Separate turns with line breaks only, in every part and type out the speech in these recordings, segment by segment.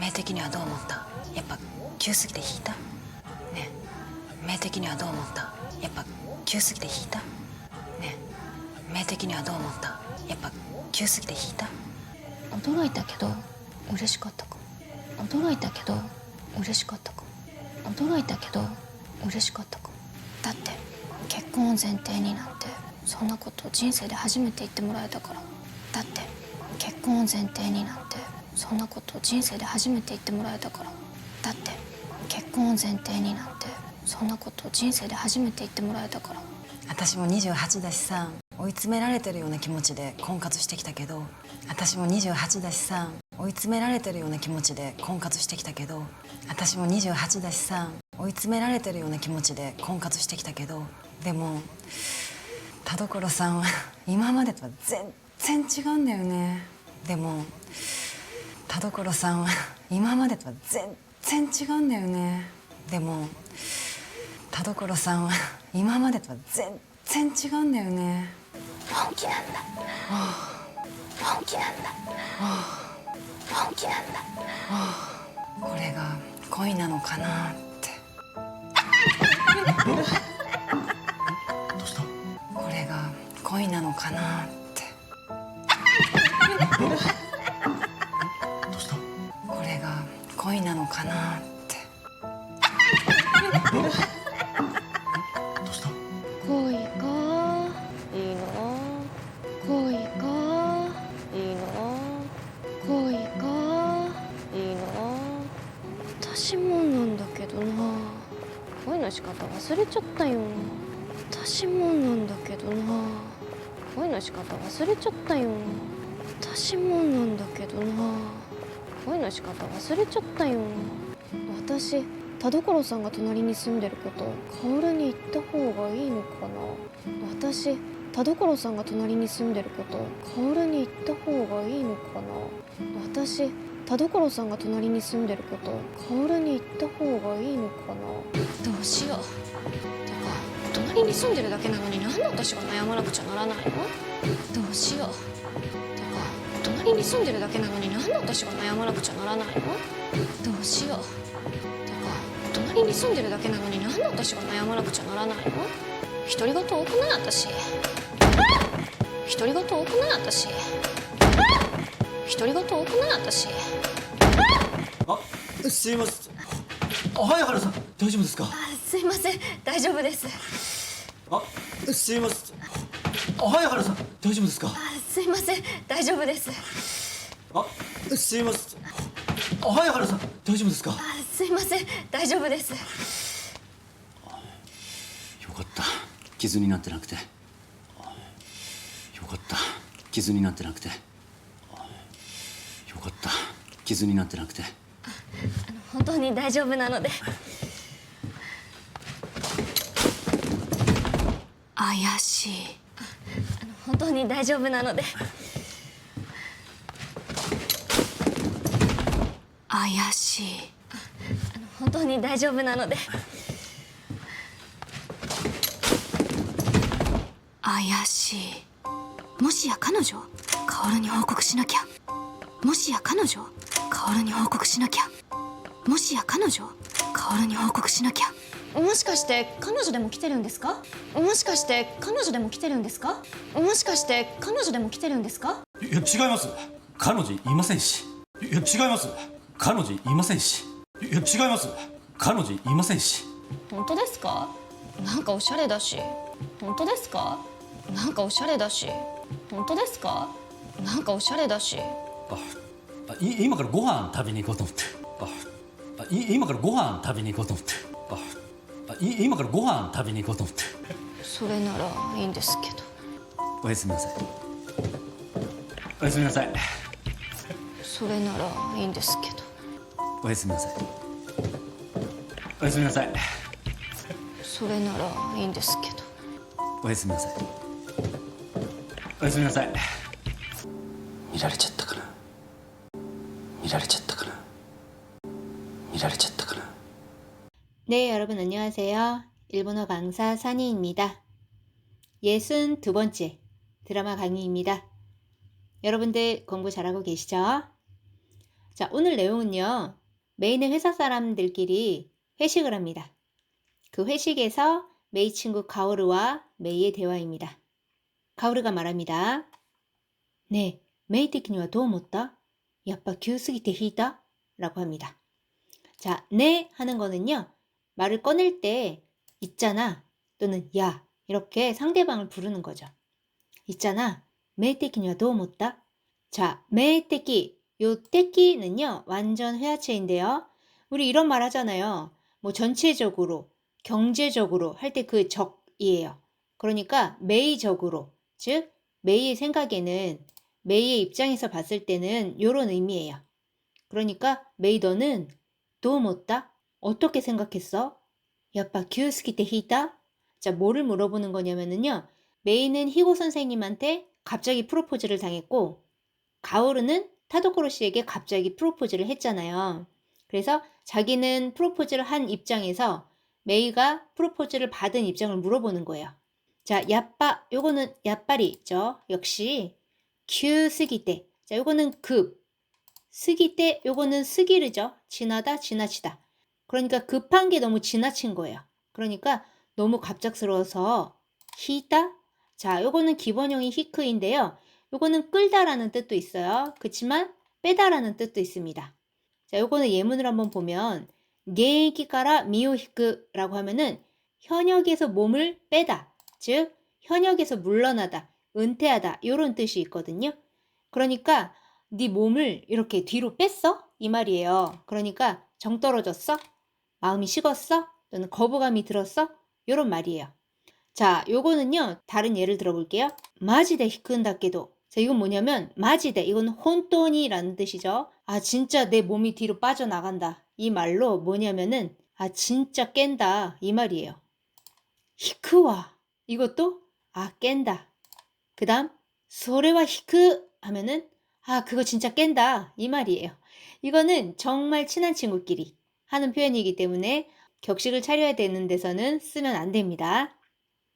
目的にはどう思った？やっぱ急すぎて引いた？ねえ、目的にはどう思った？やっぱ急すぎて引いた？ねえ、目的にはどう思った？やっぱ急すぎて引いた？
驚いたけど嬉しかったかも。驚いたけど嬉しかったかも。驚いたけど嬉しかったかも。だって結婚を前提になんてそんなこと人生で初めて言ってもらえたから。だって結婚を前提になんてそんなこと人生で初めて言ってもらえたから。だって結婚を前提になんてそんなこと人生で初めて言ってもらえたから。
私も28だしさ、追い詰められてるような気持ちで婚活してきたけど、私も28だしさ、追い詰められてるような気持ちで婚活してきたけど、私も28だしさ、追い詰められてるような気持ちで婚活してきたけど、でも田所さんは今までとは全然違うんだよね。でも田所さんは今までとは全然違うんだよね。でも田所さんは今までとは全然違うんだよね。
本気なんだ。本気なんだ。本気なんだ。
これが恋なのかなって。
どうした？
これが恋なのかなって。
どうした？
これが恋なのかなって。
どうした？
恋かいいな。恋かいいな。恋かいいな。私もなんだけどな。恋の仕方忘れちゃったよ。私もなんだけどな。恋の仕方忘れちゃったよ。私もなんだけどな。恋の仕方忘れちゃったよ。私田所さんが隣に住んでること薫に言った方がいいのかな。私田所さんが隣に住んでること薫に言った方がいいのかな。私田所さんが隣に住んでること薫に言った方がいいのかな。どうしよう。てか隣に住んでるだけなのになんで私が悩まなくちゃならないの。どうしよう。てか隣に住んでるだけなのになんで私が悩まなくちゃならないの。どうしよう。隣に住んでるだけなのになんで私が悩まなくちゃならないの。独り言多くない私。独り言多くない私。独り言多くない私。
あ、すいません。はい、原さん、大丈夫ですか？
すいません、大丈夫です。
あ、すいません。はい、原さん、大丈夫ですか？
すいません、大丈夫です。
あ、すいません。はい、原さん、大丈夫ですか？
すいません、大丈夫です。
よかった、傷になってなくて。よかった、傷になってなくて。よかった、傷になってなくて。
本当に大丈夫なので。怪しい。本当に大丈夫なので。怪しい。本当に大丈夫なので。怪しい。もしや彼女？薫に報告しなきゃ。もしや彼女？薫に報告しなきゃ。もしや彼女？薫に報告しなきゃ。もしかして彼女でも来てるんですか？もしかして彼女でも来てるんですか？もしかして彼女でも来てるんですか？
いや、違います。彼女いませんし。いや、違います。彼女いませんし。いや、違います。彼女いませんし。
本当ですか？なんかおしゃれだし。本当ですか？なんかおしゃれだし。本当ですか？なんかおしゃれだし。
今からご飯食べに行こうと思って。今からご飯食べに行こうと思って。今からご飯食べに行こうと思って。
それならいいんですけど。
おやすみなさい。おやすみなさい。
それならいいんですけど。
おやすみなさい。おやすみなさい。
それならいいんですけど。
おやすみなさい。おやすみなさい。見られちゃったかな。見られちゃったかな。見られちゃったかな。
네, 여러분 안녕하세요. 일본어 강사 산이입니다. 62번째 드라마 강의입니다. 여러분들 공부 잘하고 계시죠? 자, 오늘 내용은요. 메이는 회사 사람들끼리 회식을 합니다. 그 회식에서 메이 친구 가오르와 메이의 대화입니다. 가오르가 말합니다. 네, 메이 的にはどう思った? やっぱ急すぎて引いた? 라고 합니다. 자, 네 하는 거는요. 말을 꺼낼 때 있잖아 또는 야 이렇게 상대방을 부르는 거죠. 있잖아, 메이 的にはどう思った? 자, 메이 的, 요 的는요 완전 회화체인데요. 우리 이런 말 하잖아요. 뭐 전체적으로, 경제적으로 할 때 그 적이에요. 그러니까 메이적으로, 즉 메이의 생각에는, 메이의 입장에서 봤을 때는 요런 의미예요. 그러니까 메이 너는 どう思った? 어떻게 생각했어? 야빠 기우스기 때 히다? 자, 뭐를 물어보는 거냐면요. 메이는 히고 선생님한테 갑자기 프로포즈를 당했고 가오르는 타도코로 씨에게 갑자기 프로포즈를 했잖아요. 그래서 자기는 프로포즈를 한 입장에서 메이가 프로포즈를 받은 입장을 물어보는 거예요. 자, 야빠, 요거는 야빠리죠. 역시 큐 쓰기 때. 자, 요거는 급. 쓰기 때 요거는 쓰기르죠. 지나다, 지나치다. 그러니까 급한 게 너무 지나친 거예요. 그러니까 너무 갑작스러워서 히다? 자, 요거는 기본형이 히크인데요. 요거는 끌다라는 뜻도 있어요. 그렇지만 빼다라는 뜻도 있습니다. 자, 요거는 예문을 한번 보면 게이기가라 미오히크라고 하면은 현역에서 몸을 빼다, 즉 현역에서 물러나다, 은퇴하다 이런 뜻이 있거든요. 그러니까 네 몸을 이렇게 뒤로 뺐어? 이 말이에요. 그러니까 정 떨어졌어? 마음이 식었어? 또는 거부감이 들었어? 이런 말이에요. 자, 요거는요. 다른 예를 들어볼게요. 마지데 히큰다께도. 자, 이건 뭐냐면 마지데, 이건 혼돈이라는 뜻이죠. 아, 진짜 내 몸이 뒤로 빠져나간다. 이 말로 뭐냐면은 아, 진짜 깬다. 이 말이에요. 히크와 이것도 아, 깬다. 그 다음 소레와 히크 하면은 아, 그거 진짜 깬다. 이 말이에요. 이거는 정말 친한 친구끼리 하는 표현이기 때문에 격식을 차려야 되는 데서는 쓰면 안 됩니다.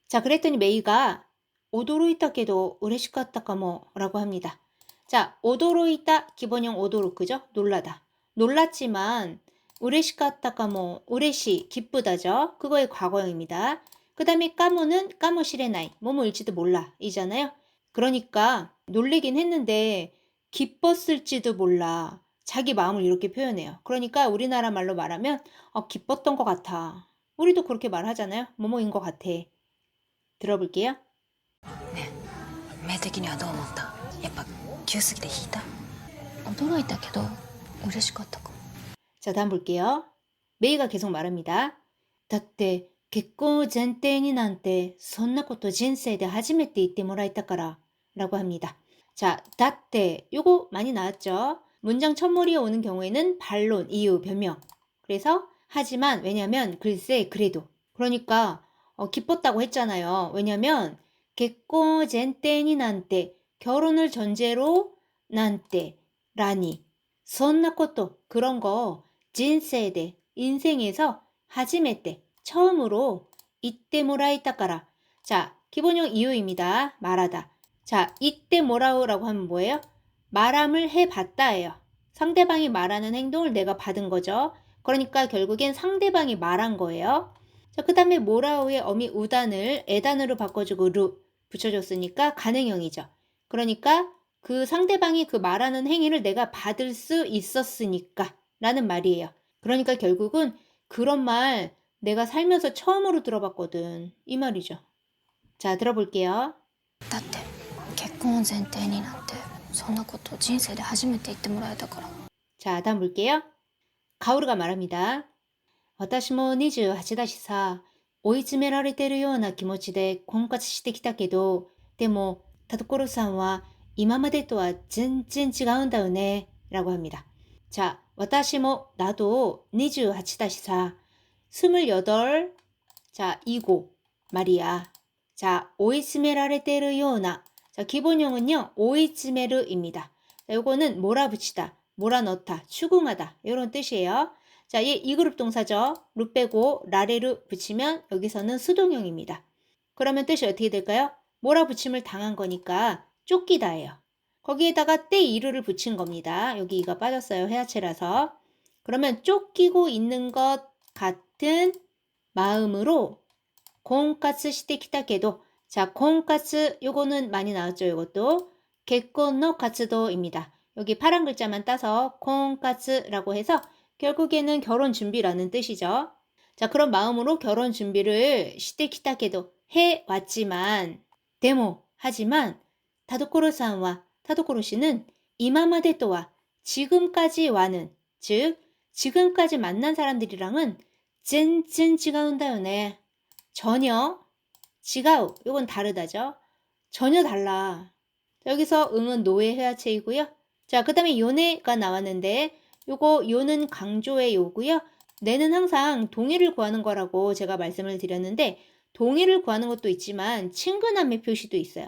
자, 그랬더니 메이가 오도로이타께도 우레시카타카모 라고 합니다. 자, 오도로이타 기본형 오도로크죠. 놀라다. 놀랐지만 우레시카타카모, 우레시 기쁘다죠. 그거의 과거형입니다. 그 다음에 까모는 까모시레나이, 뭐뭐일지도 몰라 이잖아요. 그러니까 놀래긴 했는데 기뻤을지도 몰라. 자기 마음을 이렇게 표현해요. 그러니까 우리나라 말로 말하면 기뻤던 것 같아. 우리도 그렇게 말하잖아요. 뭐뭐인 것 같아. 들어볼게요.
ねえ、メイ的にはどう思った？やっぱ急すぎて引いた？
驚いたけど嬉しかったかも。
자, 다음 볼게요. 메이가 계속 말합니다. だって結婚を前提になんてそんなこと人生で初めて言ってもらえたから라고 합니다. 자, だって 요거 많이 나왔죠. 문장 첫머리에 오는 경우에는 반론, 이유, 변명. 그래서 하지만 왜냐면 글쎄 그래도. 그러니까 기뻤다고 했잖아요. 왜냐면結婚 전제니 난때 결혼을 전제로 난때 라니 そんなこと 그런 거 진세대 인생에서 하지메때 처음으로 이때 모라이타까라. 자, 기본형 이유입니다. 말하다. 자, 이때 뭐라고라고 하면 뭐예요? 말함을 해봤다예요. 상대방이 말하는 행동을 내가 받은 거죠. 그러니까 결국엔 상대방이 말한 거예요. 자, 그 다음에 모라우의 어미 우단을 에단으로 바꿔주고 루 붙여줬으니까 가능형이죠. 그러니까 그 상대방이 그 말하는 행위를 내가 받을 수 있었으니까 라는 말이에요. 그러니까 결국은 그런 말 내가 살면서 처음으로 들어봤거든. 이 말이죠. 자, 들어볼게요.
だって結婚を前提になんてそんなこと人生で初めて言ってもらえたから。
자, 다음 볼게요. 가오르가 말합니다. 私も28だしさ、追い詰められてるような気持ちで婚活してきたけど、でも、タトコロさんは今までとは全然違うんだよね。라고 합니다. 자, 私も 나도 28だしさ, 28, 자, 이고 말이야. 자, 追い詰められてるような. 자, 기본형은요, 追い詰める입니다. 자, 요거는 몰아붙이다, 몰아넣다, 추궁하다 이런 뜻이에요. 자, 얘 2그룹 동사죠. 루 빼고 라레루 붙이면 여기서는 수동형입니다. 그러면 뜻이 어떻게 될까요? 몰아붙임을 당한 거니까 쫓기다예요. 거기에다가 때 이루를 붙인 겁니다. 여기 이가 빠졌어요. 회화체라서. 그러면 쫓기고 있는 것 같은 마음으로 곤까츠 시테 키타케도. 자, 곤까츠 요거는 많이 나왔죠. 요것도 겟콘노 카츠도입니다. 여기 파란 글자만 따서 곤까츠라고 해서 결국에는 결혼 준비라는 뜻이죠. 자, 그런 마음으로 결혼 준비를 시테 키타케도 해왔지만 데모 하지만 타도코로さん와 타도코로 씨는 이마마데 또와 지금까지와는 즉 지금까지 만난 사람들이랑은 젠젠 지가운다요네. 전혀 지가우 요건 다르다죠. 전혀 달라. 여기서 응은 노의 회화체이고요. 자, 그 다음에 요네가 나왔는데 요거 요는 강조의 요고요. 네는 항상 동의를 구하는 거라고 제가 말씀을 드렸는데 동의를 구하는 것도 있지만 친근함의 표시도 있어요.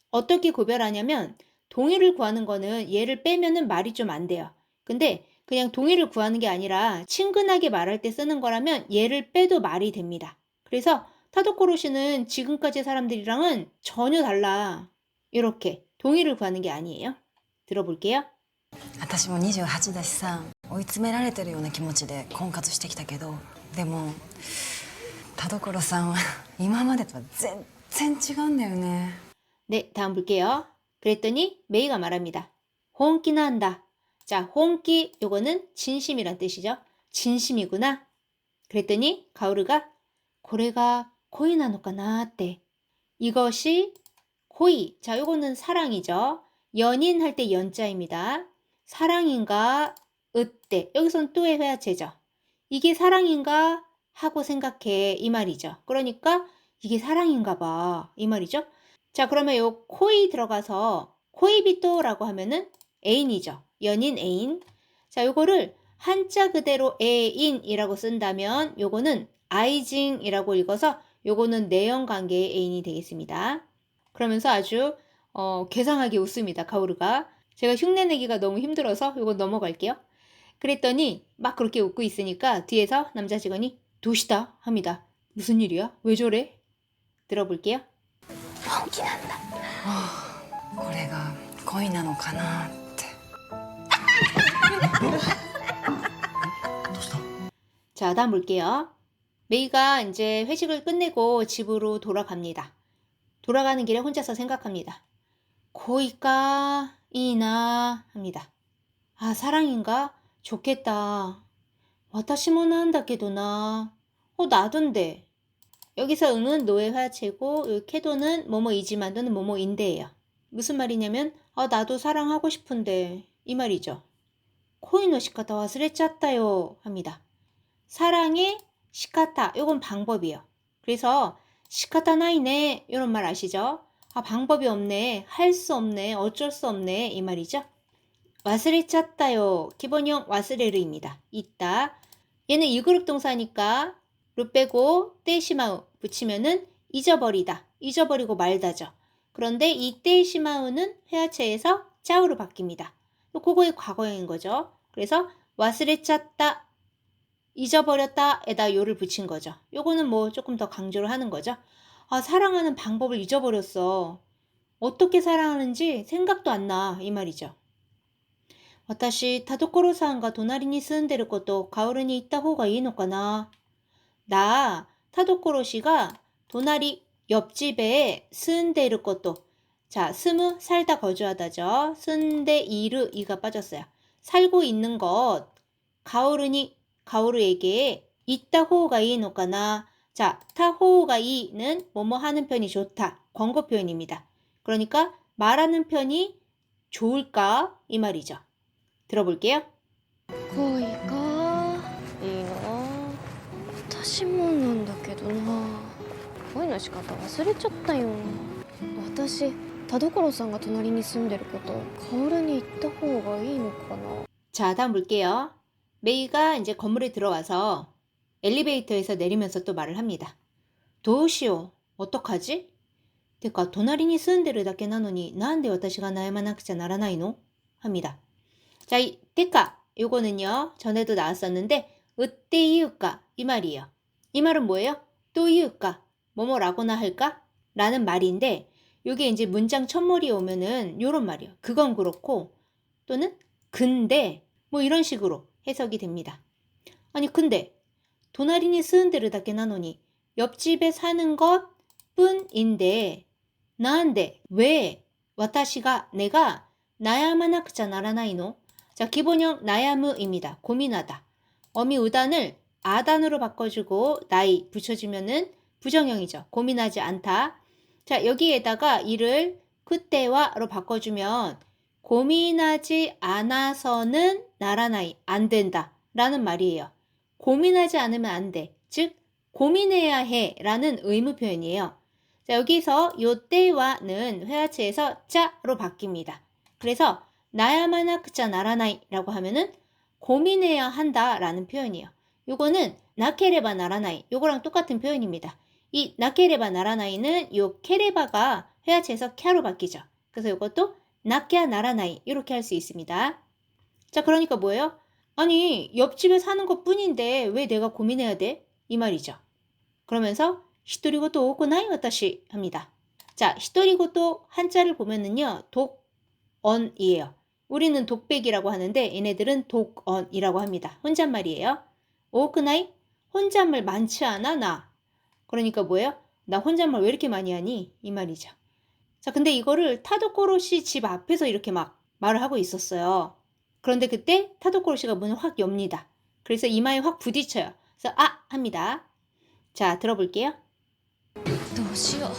어떻게 구별하냐면 동의를 구하는 거는 얘를 빼면은 말이 좀 안 돼요. 근데 그냥 동의를 구하는 게 아니라 친근하게 말할 때 쓰는 거라면 얘를 빼도 말이 됩니다. 그래서 타도코로 씨는 지금까지 사람들이랑은 전혀 달라. 이렇게 동의를 구하는 게 아니에요. 들어볼게요.
私も28だしさ、追い詰められてるような気持ちで婚活してきたけど、でも田所さんは今までとは全然違うんだよね。
네, 다음 볼게요. 그랬더니 메이가 말합니다. 혼기나 한다. 자, 혼기 요거는 진심이란 뜻이죠. 진심이구나. 그랬더니 가오르가 고래가 고이 나노까나 때. 이것이 고이. 자, 요거는 사랑이죠. 연인 할 때 연자입니다. 사랑인가 으때. 여기선 또의 회화체죠. 이게 사랑인가 하고 생각해 이 말이죠. 그러니까 이게 사랑인가 봐 이 말이죠. 자, 그러면 요 코이 들어가서 코이비토라고 하면은 애인이죠. 연인 애인. 자, 요거를 한자 그대로 애인이라고 쓴다면 요거는 아이징이라고 읽어서 요거는 내연 관계의 애인이 되겠습니다. 그러면서 아주 괴상하게 웃습니다. 가오르가. 제가 흉내내기가 너무 힘들어서 요거 넘어갈게요. 그랬더니 막 그렇게 웃고 있으니까 뒤에서 남자 직원이 도시다 합니다. 무슨 일이야? 왜 저래? 들어볼게요.
これが恋なのかなって。
자, 다음 볼게요. 메이가 이제 회식을 끝내고 집으로 돌아갑니다. 돌아가는 길에 혼자서 생각합니다. 고이까 이나 합니다. 아, 사랑인가? 좋겠다. 와타시모 난다케도나. 나던데. 여기서 응은 노의 화체고 캐도는 뭐뭐이지만 또는 뭐뭐인데예요. 무슨 말이냐면 나도 사랑하고 싶은데 이 말이죠. 코이노 시카타 와스레짰다요 합니다. 사랑의 시카타 요건 방법이에요. 그래서 시카타 나이네 이런 말 아시죠? 방법이 없네, 할 수 없네, 어쩔 수 없네 이 말이죠. 와스레짰다요 기본형 와스레르입니다. 있다. 얘는 2그룹 동사니까 루 빼고 떼시마우 붙이면은 잊어버리다, 잊어버리고 말다죠. 그런데 이 떼시마우는 회화체에서 짜우로 바뀝니다. 그거의 과거형인 거죠. 그래서 와스레짰다, 잊어버렸다에다 요를 붙인 거죠. 요거는 뭐 조금 더 강조를 하는 거죠. 사랑하는 방법을 잊어버렸어. 어떻게 사랑하는지 생각도 안 나 이 말이죠. 私田所さんが隣に住んでることカオルに言った方がいいのかな? 나 타도코로 씨가 도나리 옆집에 스은데르 것도. 자, 스무 살다 거주하다죠. 스은데이르 이가 빠졌어요. 살고 있는 것 가오르니 가오르에게 있다 호가 이노까나. 자, 타호가 이는 뭐뭐 하는 편이 좋다. 권고 표현입니다. 그러니까 말하는 편이 좋을까 이 말이죠. 들어볼게요.
恋かいいな私もなんだけどな恋の仕方忘れちゃったよ私田所さんが隣に住んでること薫に言った方がいいのかな
자, 다음 볼게요. 메이가 이제 건물에 들어와서 엘리베이터에서 내리면서 또 말을 합니다. 도우시오, 어떡하지? 때까 도나리니 쓰는데를 다けなのに 난데 私が悩まなくちゃならないの? 합니다. 자, 이 때까 요거는요 전에도 나왔었는데 으때 이유까 이 말이에요. 이 말은 뭐예요? 또 이유까 뭐뭐라고나 할까? 라는 말인데 요게 이제 문장 첫머리에 오면은 요런 말이요. 그건 그렇고 또는 근데 뭐 이런 식으로 해석이 됩니다. 아니 근데 도나리니 쓰은데르 다케 나노니 옆집에 사는 것 뿐인데 나한데 왜 와타시가 내가 나야마나쿠자 나라나이노? 자, 기본형 나야무입니다. 고민하다. 어미 우단을 아단으로 바꿔주고 나이 붙여주면은 부정형이죠. 고민하지 않다. 자, 여기에다가 이를 그때와로 바꿔주면 고민하지 않아서는 나라나이 안 된다 라는 말이에요. 고민하지 않으면 안 돼. 즉 고민해야 해 라는 의무 표현이에요. 자, 여기서 요 때와는 회화체에서 짜로 바뀝니다. 그래서 나야마나쿠자 나라나이 라고 하면은 고민해야 한다 라는 표현이에요. 요거는 나케레바 나라나이 요거랑 똑같은 표현입니다. 이 나케레바 나라나이는 요 케레바가 회화체에서 캬로 바뀌죠. 그래서 요것도 나케야 나라나이 이렇게 할 수 있습니다. 자, 그러니까 뭐예요? 아니 옆집에 사는 것 뿐인데 왜 내가 고민해야 돼? 이 말이죠. 그러면서 히토리고토 오코나이 와타시 합니다. 자, 히토리고토 한자를 보면은요 독언이에요. 우리는 독백이라고 하는데 얘네들은 독언이라고 합니다. 혼잣말이에요. 오코나이 혼잣말 많지 않아 나. 그러니까 뭐예요? 나 혼잣말 왜 이렇게 많이 하니? 이 말이죠. 자, 근데 이거를 타도코로 씨 집 앞에서 이렇게 막 말을 하고 있었어요. 그런데 그때 타도코로 씨가 문을 확 엽니다. 그래서 이마에 확 부딪혀요. 그래서 아 합니다. 자, 들어볼게요.
どうしよう。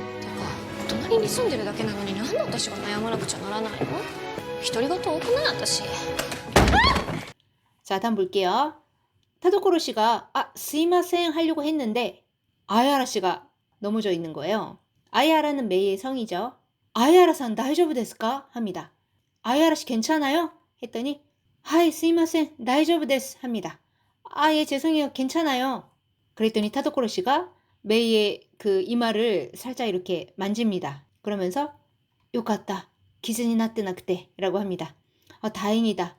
てか隣に住んでるだけなのになんで私が悩まなくちゃならないの？独り言多くない私。
자, 다음 볼게요. 타도코로 씨가 스이마센 하려고 했는데 아야라 씨가 넘어져 있는 거예요. 아야라는 메이의 성이죠. 아야라-산 다이조부 데스 까? 합니다. 아야라 씨 괜찮아요? 했더니 하이 스이마센 다이조부 데스 합니다. 아, 예, 죄송해요. 괜찮아요. 그랬더니 타도코로 씨가 메이의 그 이마를 살짝 이렇게 만집니다. 그러면서 요갔다. 기즈니 나tte 나쿠테 라고 합니다. 다행이다.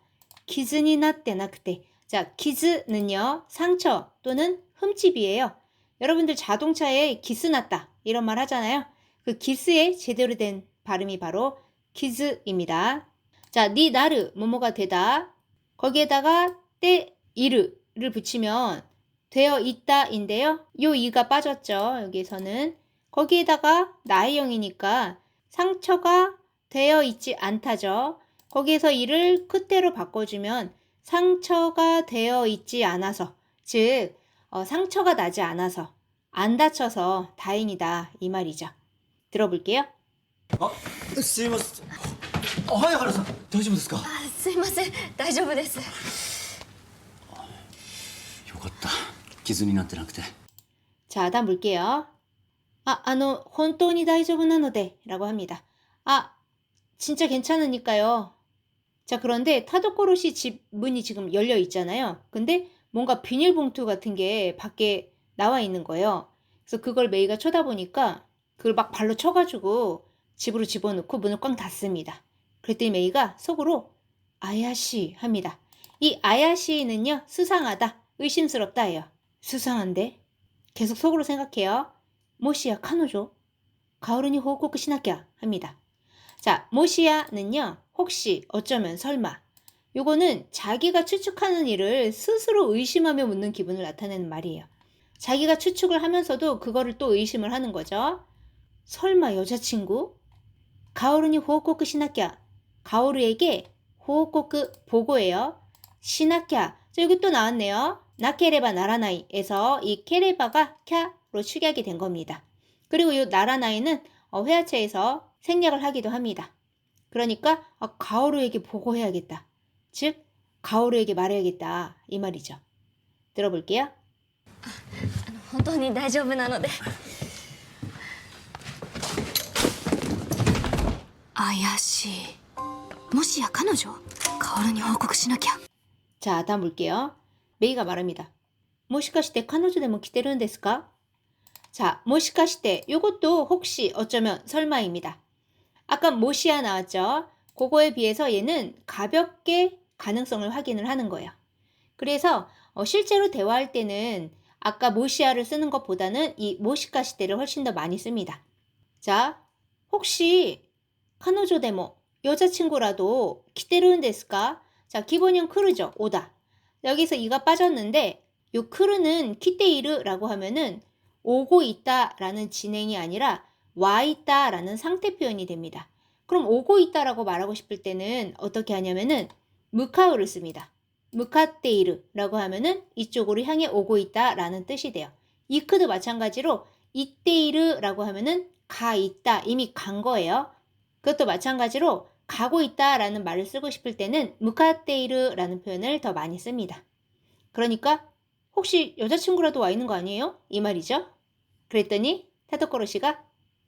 기즈니 나tte 나쿠테. 자, 기즈는요 상처 또는 흠집이에요. 여러분들 자동차에 기스 났다 이런 말 하잖아요. 그 기스의 제대로 된 발음이 바로 기즈입니다. 자, 니 나르 뭐뭐가 되다. 거기에다가 때 이르를 붙이면 되어 있다인데요. 요 이가 빠졌죠. 여기에서는 거기에다가 나이형이니까 상처가 되어 있지 않다죠. 거기에서 이를 그때로 바꿔주면 상처가 되어 있지 않아서, 즉 상처가 나지 않아서 안 다쳐서 다행이다 이 말이죠. 들어볼게요.
すいません。早原さん、大丈夫ですか？
すいません大丈夫です。
よかった。傷になってなくて。
자, 다음 볼게요.本当に大丈夫なので라고 합니다. 진짜 괜찮으니까요. 자, 그런데 타도코로 씨 집 문이 지금 열려 있잖아요. 근데 뭔가 비닐봉투 같은 게 밖에 나와 있는 거예요. 그래서 그걸 메이가 쳐다보니까 그걸 막 발로 쳐가지고 집으로 집어넣고 문을 꽝 닫습니다. 그랬더니 메이가 속으로 아야시 합니다. 이 아야시는요 수상하다, 의심스럽다예요. 수상한데? 계속 속으로 생각해요. 모시야 카노조 가오르니 호코쿠 시나키야 합니다. 자, 모시야는요 혹시, 어쩌면, 설마. 요거는 자기가 추측하는 일을 스스로 의심하며 묻는 기분을 나타내는 말이에요. 자기가 추측을 하면서도 그거를 또 의심을 하는 거죠. 설마 여자친구? 가오르니 호코쿠 시나키야. 가오르에게 호코쿠 보고예요. 시나키야. 자, 여기 또 나왔네요. 나케레바 나라나이에서 이 케레바가 캬로 축약이 된 겁니다. 그리고 이 나라나이는 회화체에서 생략을 하기도 합니다. 그러니까 가오르에게 보고해야겠다. 즉 가오르에게 말해야겠다 이 말이죠. 들어볼게요.
本当に大丈夫なので。怪しい。もしや彼女？カオルに報告しなきゃ。
자, 다음 볼게요. 메이가 말합니다. 모시카시테 카노조데모 기테르는 데스까? 자, 모시카시테 요것도 혹시, 어쩌면, 설마입니다. 아까 모시아 나왔죠? 그거에 비해서 얘는 가볍게 가능성을 확인을 하는 거예요. 그래서 실제로 대화할 때는 아까 모시아를 쓰는 것보다는 이 모시카시테를 훨씬 더 많이 씁니다. 자, 혹시 카노조 데모 여자친구라도 키테르는 데스까? 자, 기본형 크루죠. 오다. 여기서 이가 빠졌는데 요 크루는 키테이르라고 하면은 오고 있다라는 진행이 아니라 와 있다라는 상태 표현이 됩니다. 그럼 오고 있다라고 말하고 싶을 때는 어떻게 하냐면은 무카우를 씁니다. 무카테이르라고 하면은 이쪽으로 향해 오고 있다라는 뜻이 돼요. 이크도 마찬가지로 이테이르라고 하면은 가 있다, 이미 간 거예요. 그것도 마찬가지로 가고 있다라는 말을 쓰고 싶을 때는 무카테이르라는 표현을 더 많이 씁니다. 그러니까 혹시 여자친구라도 와 있는 거 아니에요? 이 말이죠. 그랬더니 타도코로 씨가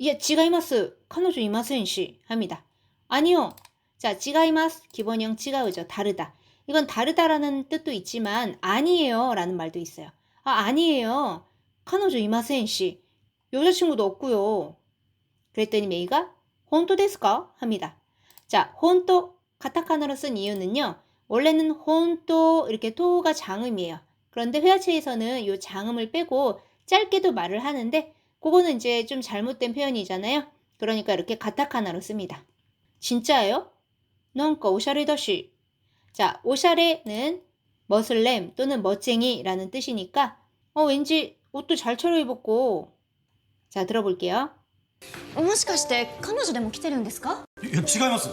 야, 지가이마스, 카노조 이마센시 합니다. 아니요. 자, 지가이마스 기본형 지가우죠. 다르다. 이건 다르다라는 뜻도 있지만 아니에요 라는 말도 있어요. 아, 아니에요. 카노조 이마센시. 여자친구도 없고요. 그랬더니 메이가 혼토 데스까? 합니다. 자, 혼토 카타카나로 쓴 이유는요. 원래는 혼토 이렇게 토가 장음이에요. 그런데 회화체에서는 이 장음을 빼고 짧게도 말을 하는데 그거는 이제 좀 잘못된 표현이잖아요. 그러니까 이렇게 가타카나로 씁니다. 진짜예요? 뭔가 오샤레다시. 자, 오샤레는 머슬렘 또는 멋쟁이라는 뜻이니까 왠지 옷도 잘 차려입었고. 자, 들어볼게요.
もしかして彼女でも来てるんですか？
いや違います。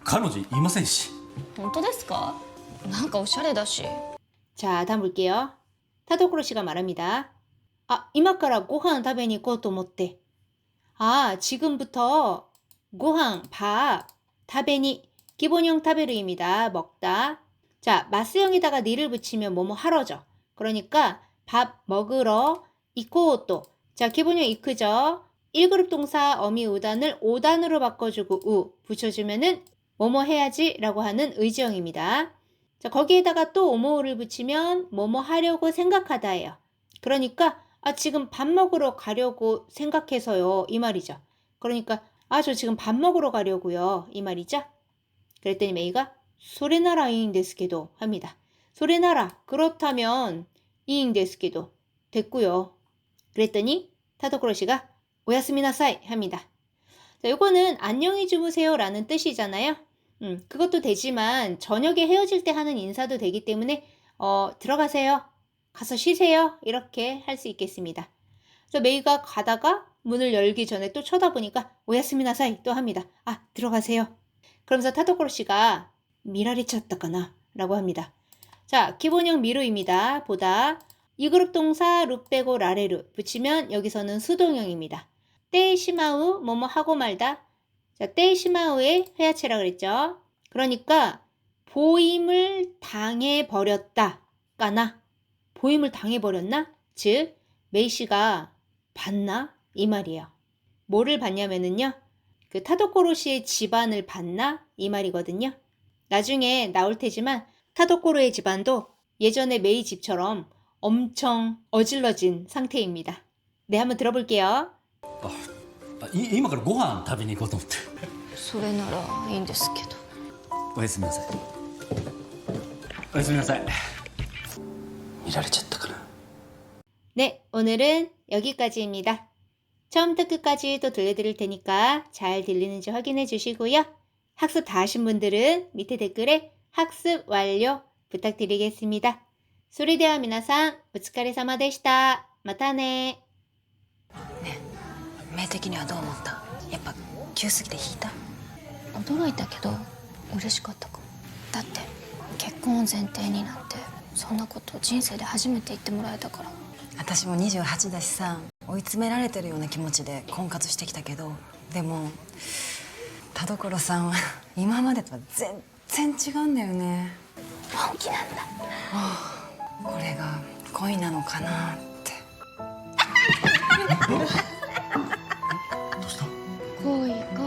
彼女いませんし。
本当ですか？なんかおしゃれだし。
자, 다음 볼게요. 타도코로 씨가 말합니다. 아, 이마카라 고항 타베니 고토 모tte. 아, 지금부터 고항, 밥, 타베니, 기본형 타베르입니다. 먹다. 자, 마스형에다가 니를 붙이면 뭐뭐 하러죠. 그러니까 밥 먹으러 이코또. 자, 기본형 이크죠. 1그룹 동사 어미 우단을 5단으로 바꿔주고 우 붙여주면은 뭐뭐 해야지 라고 하는 의지형입니다. 자, 거기에다가 또 오모를 붙이면 뭐뭐 하려고 생각하다예요. 그러니까 지금 밥 먹으러 가려고 생각해서요. 이 말이죠. 그러니까 저 지금 밥 먹으러 가려고요. 이 말이죠. 그랬더니 메이가 소레나라 이잉 데스케도 합니다. 소레나라 그렇다면 이잉 데스케도 됐고요. 그랬더니 타도코로 씨가 오야스미나사이 합니다. 자, 요거는 안녕히 주무세요 라는 뜻이잖아요. 그것도 되지만 저녁에 헤어질 때 하는 인사도 되기 때문에 들어가세요. 가서 쉬세요. 이렇게 할 수 있겠습니다. 그래서 메이가 가다가 문을 열기 전에 또 쳐다보니까 오야스미나사이 또 합니다. 들어가세요. 그러면서 타도코로 씨가 미라리쳤다까나 라고 합니다. 자, 기본형 미루입니다. 보다. 이 그룹 동사 루 빼고 라레루 붙이면 여기서는 수동형입니다. 떼시마우 뭐뭐 하고 말다. 자, 떼시마우의 회화체라 그랬죠. 그러니까 보임을 당해버렸다. 까나. 보임을 당해버렸나? 즉 메이씨가 봤나? 이 말이에요. 뭐를 봤냐면은요. 그 타도코로 씨의 집안을 봤나? 이 말이거든요. 나중에 나올 테지만 타도코로의 집안도 예전에 메이 집처럼 엄청 어질러진 상태입니다. 네, 한번 들어볼게요.
今からご飯食べに行こうと思って。
それならいいんですけど。
おやすみなさい。おやすみなさい。見られちゃったかな。
네, 오늘은 여기까지입니다. 처음부터 끝까지 또 들려드릴 테니까 잘 들리는지 확인해 주시고요. 학습 다 하신 분들은 밑에 댓글에 학습 완료 부탁드리겠습니다. それでは皆さん、お疲れ様でした。またね。
目的にはどう思った？やっぱ急すぎて引いた？
驚いたけど嬉しかったかも。だって結婚を前提になってそんなこと人生で初めて言ってもらえたから。
私も28だしさ、追い詰められてるような気持ちで婚活してきたけど、でも田所さんは今までとは全然違うんだよね。
本気なんだ。
これが恋なのかなって。
どうした？
恋か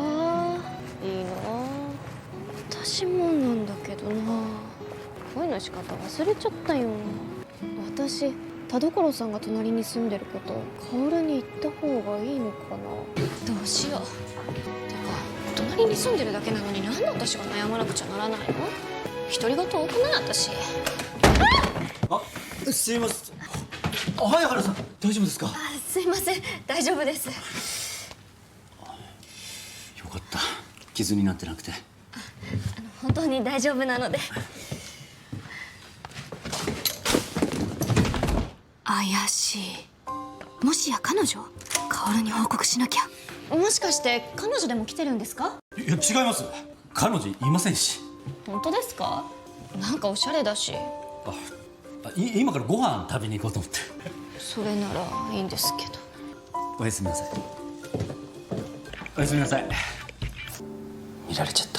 いいな。私もなんだけどな。恋の仕方忘れちゃったよ。私田所さんが隣に住んでること薫に言った方がいいのかな。どうしよう。てか隣に住んでるだけなのになんで私が悩まなくちゃならないの？独り言多くない私。
すいません。早原さん大丈夫ですか？
すいません大丈夫です。
傷になってなくて。
本当に大丈夫なので。
怪しい。もしや彼女？薫に報告しなきゃ。
もしかして彼女でも来てるんですか？
いや違います。彼女いませんし。
本当ですか？なんかおしゃれだし。
今からご飯食べに行こうと思って。
それならいいんですけど。
おやすみなさい。おやすみなさい。見られちゃった。